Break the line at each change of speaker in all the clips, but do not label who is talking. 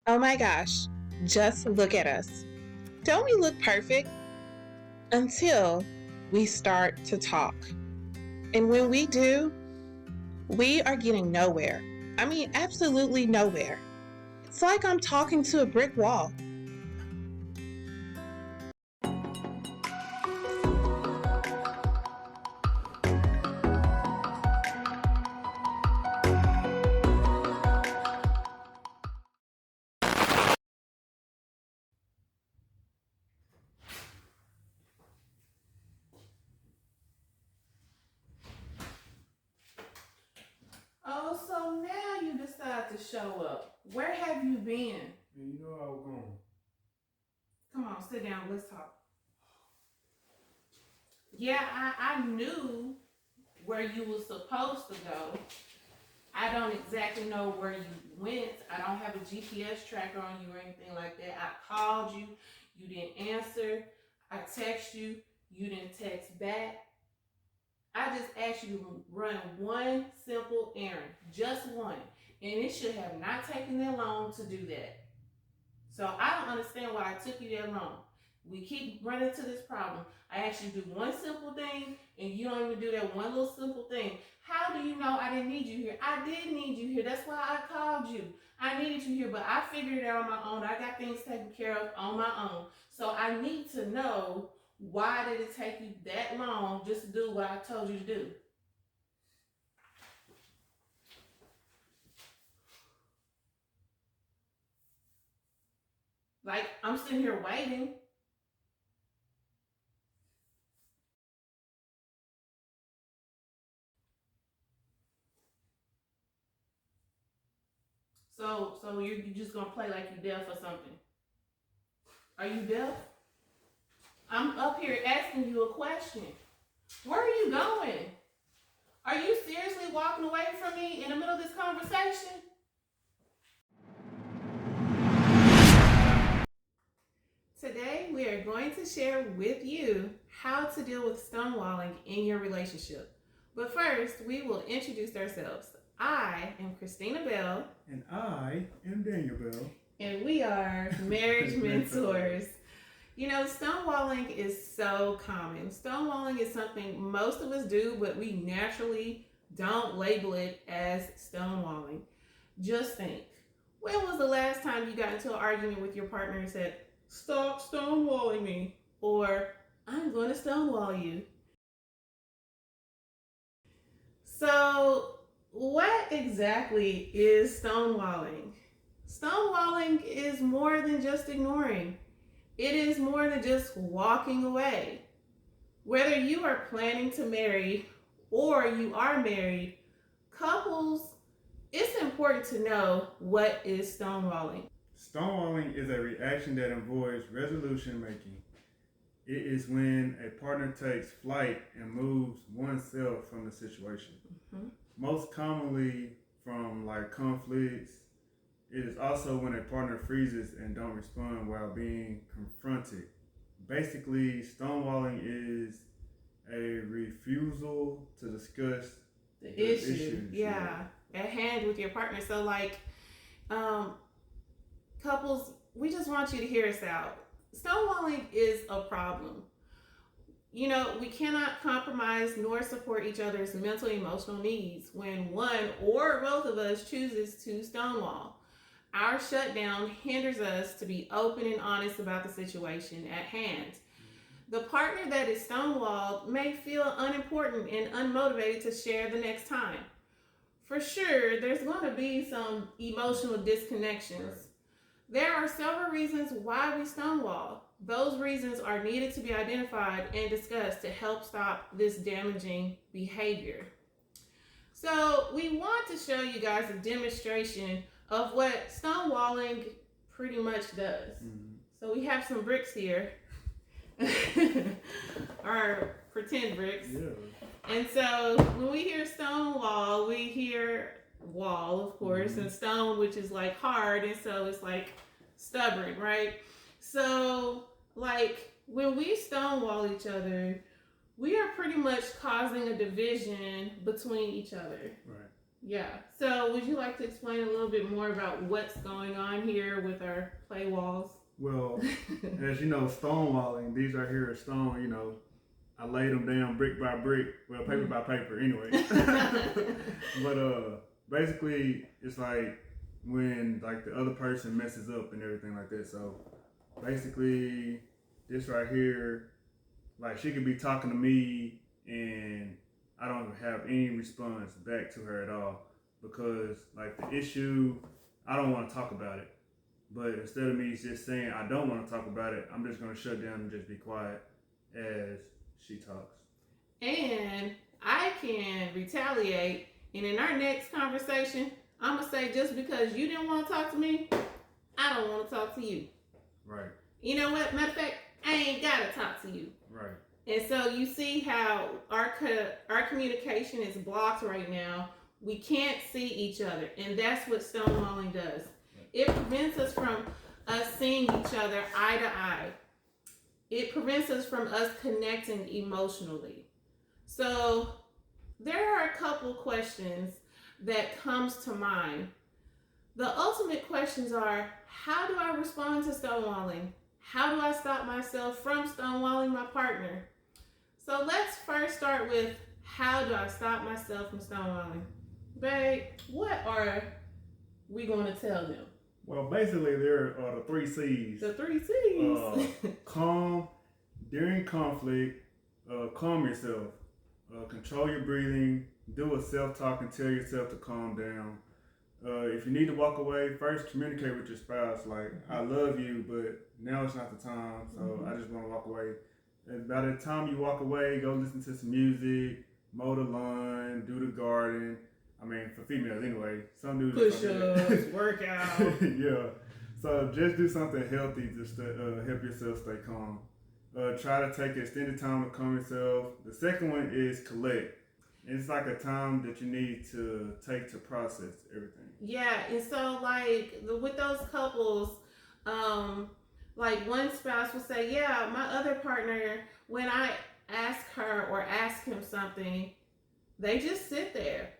Oh my gosh, just look at us. Don't we look perfect? Until we start to talk. And when we do, we are getting nowhere. I mean, absolutely nowhere. It's like I'm talking to a brick wall.
Oh, so now you decide to show up. Where have you been?
Man, you know I was going.
Come on, sit down. Let's talk. Yeah, I knew where you were supposed to go. I don't exactly know where you went. I don't have a GPS tracker on you or anything like that. I called you. You didn't answer. I text you. You didn't text back. I just asked you to run one simple errand, just one. And it should have not taken that long to do that. So I don't understand why it took you that long. We keep running to this problem. I asked you to do one simple thing, and you don't even do that one little simple thing. How do you know I didn't need you here? I did need you here. That's why I called you. I needed you here, but I figured it out on my own. I got things taken care of on my own. So I need to know, why did it take you that long just to do what I told you to do? Like, I'm sitting here waiting. So you're just gonna play like you're deaf or something? Are you deaf? I'm up here asking you a question. Where are you going? Are you seriously walking away from me in the middle of this conversation? Today, we are going to share with you how to deal with stonewalling in your relationship. But first, we will introduce ourselves. I am Christina Bell.
And I am Daniel Bell.
And we are marriage mentors. You know, stonewalling is so common. Stonewalling is something most of us do, but we naturally don't label it as stonewalling. Just think, when was the last time you got into an argument with your partner and said, "Stop stonewalling me," or "I'm going to stonewall you"? So, what exactly is stonewalling? Stonewalling is more than just ignoring. It is more than just walking away. Whether you are planning to marry or you are married, couples, it's important to know what is stonewalling.
Stonewalling is a reaction that avoids resolution making. It is when a partner takes flight and moves oneself from the situation. Mm-hmm. Most commonly from like conflicts. It is also when a partner freezes and don't respond while being confronted. Basically, stonewalling is a refusal to discuss
the issues. Yeah, at hand with your partner. So like, couples, we just want you to hear us out. Stonewalling is a problem. You know, we cannot compromise nor support each other's mental and emotional needs when one or both of us chooses to stonewall. Our shutdown hinders us to be open and honest about the situation at hand. The partner that is stonewalled may feel unimportant and unmotivated to share the next time. For sure, there's going to be some emotional disconnections. There are several reasons why we stonewall. Those reasons are needed to be identified and discussed to help stop this damaging behavior. So we want to show you guys a demonstration of what stonewalling pretty much does. Mm-hmm. So we have some bricks here. Or pretend bricks. Yeah. And so when we hear stonewall, we hear wall, of course, mm-hmm. and stone, which is like hard, and so it's like stubborn, right? So like when we stonewall each other, we are pretty much causing a division between each other.
Right.
Yeah. So, would you like to explain a little bit more about what's going on here with our play walls?
Well, as you know, stonewalling, these right here are stone, I laid them down brick by brick, well, paper by paper anyway. But basically, it's like when like the other person messes up and everything like that. So basically, this right here, like she could be talking to me and I don't have any response back to her at all because like the issue, I don't want to talk about it. But instead of me just saying I don't want to talk about it, I'm just going to shut down and just be quiet as she talks.
And I can retaliate. And in our next conversation, I'm going to say just because you didn't want to talk to me, I don't want to talk to you.
Right.
You know what? Matter of fact, I ain't got to talk to you.
Right.
And so you see how our communication is blocked right now. We can't see each other. And that's what stonewalling does. It prevents us from us seeing each other eye to eye. It prevents us from us connecting emotionally. So there are a couple questions that comes to mind. The ultimate questions are, how do I respond to stonewalling? How do I stop myself from stonewalling my partner? So let's first start with, how do I stop myself from stonewalling? Babe, what are we going to tell them?
Well, basically, there are the 3 C's.
The 3 C's.
Calm during conflict. Calm yourself. Control your breathing. Do a self-talk and tell yourself to calm down. If you need to walk away, first communicate with your spouse. Like, I love you, but now it's not the time, so I just want to walk away. And by the time you walk away, go listen to some music, mow the lawn, do the garden. I mean, for females anyway. Some dudes
push-ups, workout.
Yeah. So just do something healthy just to help yourself stay calm. Try to take extended time to calm yourself. The second one is collect. It's like a time that you need to take to process everything.
Yeah, and so like with those couples, like one spouse will say, yeah, my other partner, when I ask her or ask him something, they just sit there.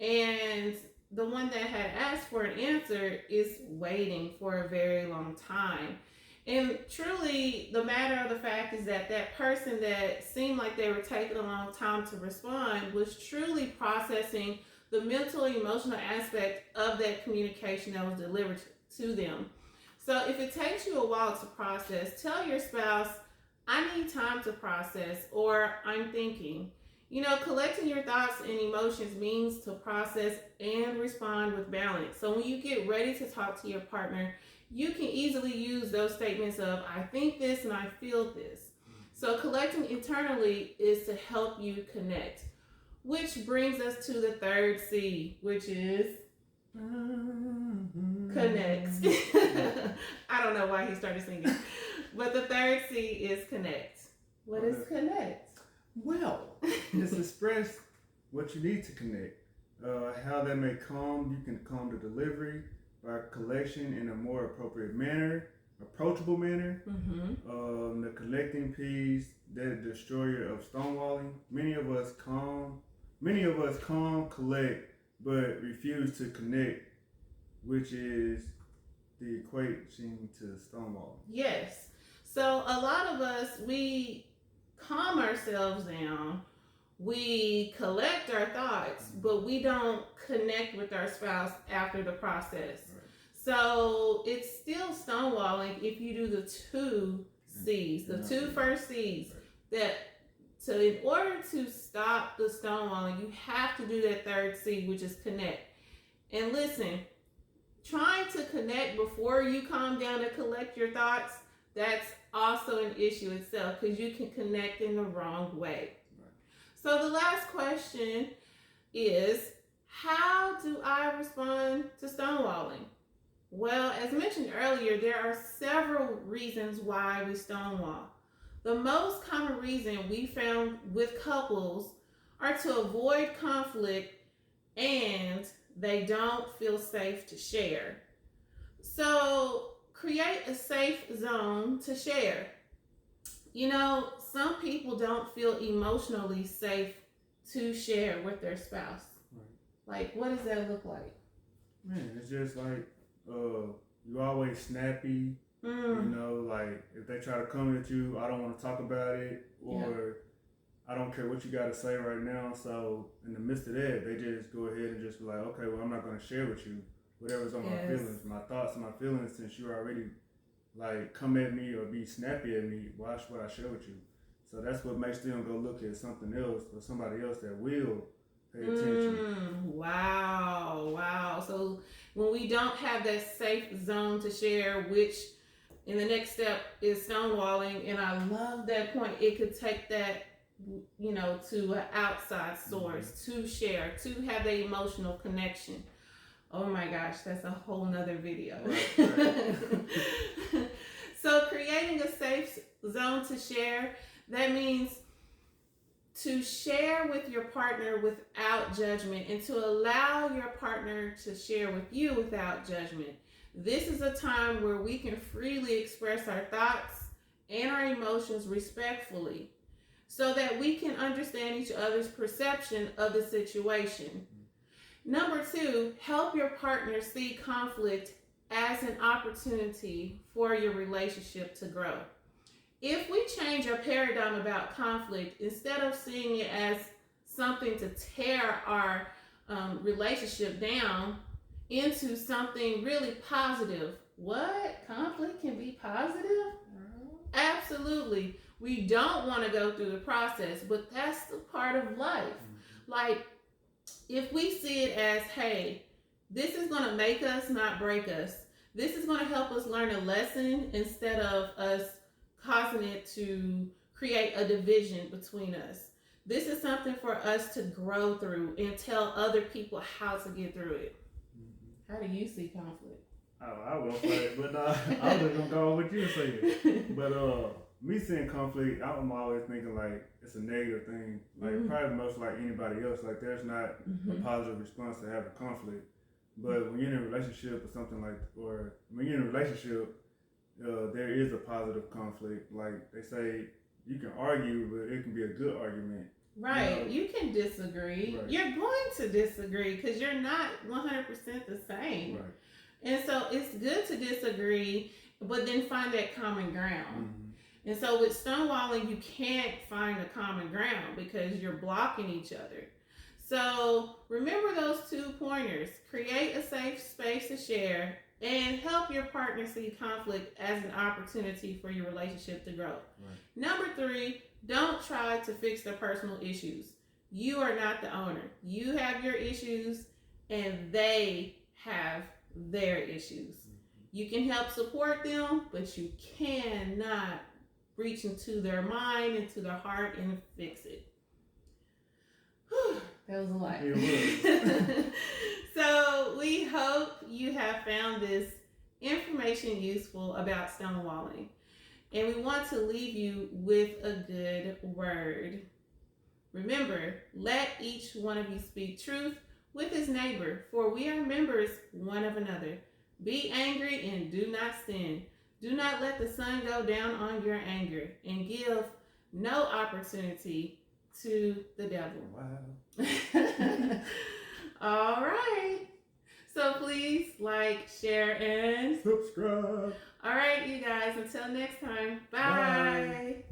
And the one that had asked for an answer is waiting for a very long time. And truly, the matter of the fact is that that person that seemed like they were taking a long time to respond was truly processing the mental and emotional aspect of that communication that was delivered to them. So if it takes you a while to process, tell your spouse, I need time to process, or I'm thinking. You know, collecting your thoughts and emotions means to process and respond with balance. So when you get ready to talk to your partner, you can easily use those statements of, I think this and I feel this. So collecting internally is to help you connect, which brings us to the 3rd C, which is connect. I don't know why he started singing, but the 3rd C is connect. What is connect?
Well, just express what you need to connect. How that may calm, you can calm the delivery by collection in a more appropriate manner, approachable manner. The connecting piece, that destroyer of stonewalling. Many of us calm, collect, but refuse to connect, which is the equation to stonewalling.
Yes. So a lot of us, we calm ourselves down, we collect our thoughts, but we don't connect with our spouse after the process. Right. So it's still stonewalling if you do the 2 C's, the 2 first C's. Right. In order to stop the stonewalling, you have to do that 3rd C, which is connect. And listen, trying to connect before you calm down and collect your thoughts, that's also an issue itself, because you can connect in the wrong way. Right. So the last question is, how do I respond to stonewalling? Well, as mentioned earlier, there are several reasons why we stonewall. The most common reason we found with couples are to avoid conflict and they don't feel safe to share. So create a safe zone to share. You know, some people don't feel emotionally safe to share with their spouse.
Right.
Like, what does that look like?
Man, it's just like you always snappy. You know, like if they try to come at you, I don't want to talk about it, or I don't care what you got to say right now. So in the midst of that, they just go ahead and just be like, okay, well, I'm not going to share with you whatever's on my feelings, my thoughts, and my feelings. Since you already like come at me or be snappy at me, why should I share with you? So that's what makes them go look at something else or somebody else that will pay attention.
Wow. So when we don't have that safe zone to share, which in the next step is stonewalling, and I love that point. It could take that, you know, to an outside source to share, to have the emotional connection. Oh my gosh, that's a whole nother video.
Right.
So creating a safe zone to share, that means to share with your partner without judgment and to allow your partner to share with you without judgment. This is a time where we can freely express our thoughts and our emotions respectfully so that we can understand each other's perception of the situation. Number 2, help your partner see conflict as an opportunity for your relationship to grow. If we change our paradigm about conflict, instead of seeing it as something to tear our relationship down into something really positive. What? Conflict can be positive? Absolutely. We don't want to go through the process, but that's the part of life. Like, if we see it as, hey, this is going to make us, not break us. This is going to help us learn a lesson instead of us causing it to create a division between us. This is something for us to grow through and tell other people how to get through it. How do you see conflict?
Oh, I will play it, but I was just gonna go on what you were saying. But me seeing conflict, I'm always thinking like it's a negative thing. Like probably most like anybody else. Like there's not a positive response to having conflict. But when you're in a relationship or something like, or when you're in a relationship, there is a positive conflict. Like they say, you can argue, but it can be a good argument.
Right. You can disagree. Right. You're going to disagree because you're not 100% the same.
Right.
And so it's good to disagree, but then find that common ground. And so with stonewalling, you can't find a common ground because you're blocking each other. So remember those 2 pointers. Create a safe space to share and help your partner see conflict as an opportunity for your relationship to grow. Right. Number 3, don't try to fix their personal issues. You are not the owner. You have your issues and they have their issues. You can help support them, but you cannot reach into their mind, into their heart, and fix it. Whew, that was a lot.
It was.
So we hope you have found this information useful about stonewalling. And we want to leave you with a good word. Remember, let each one of you speak truth with his neighbor, for we are members one of another. Be angry and do not sin. Do not let the sun go down on your anger, and give no opportunity to the devil.
Wow.
All right. So please like, share, and
subscribe.
All right, you guys. Until next time. Bye.
Bye.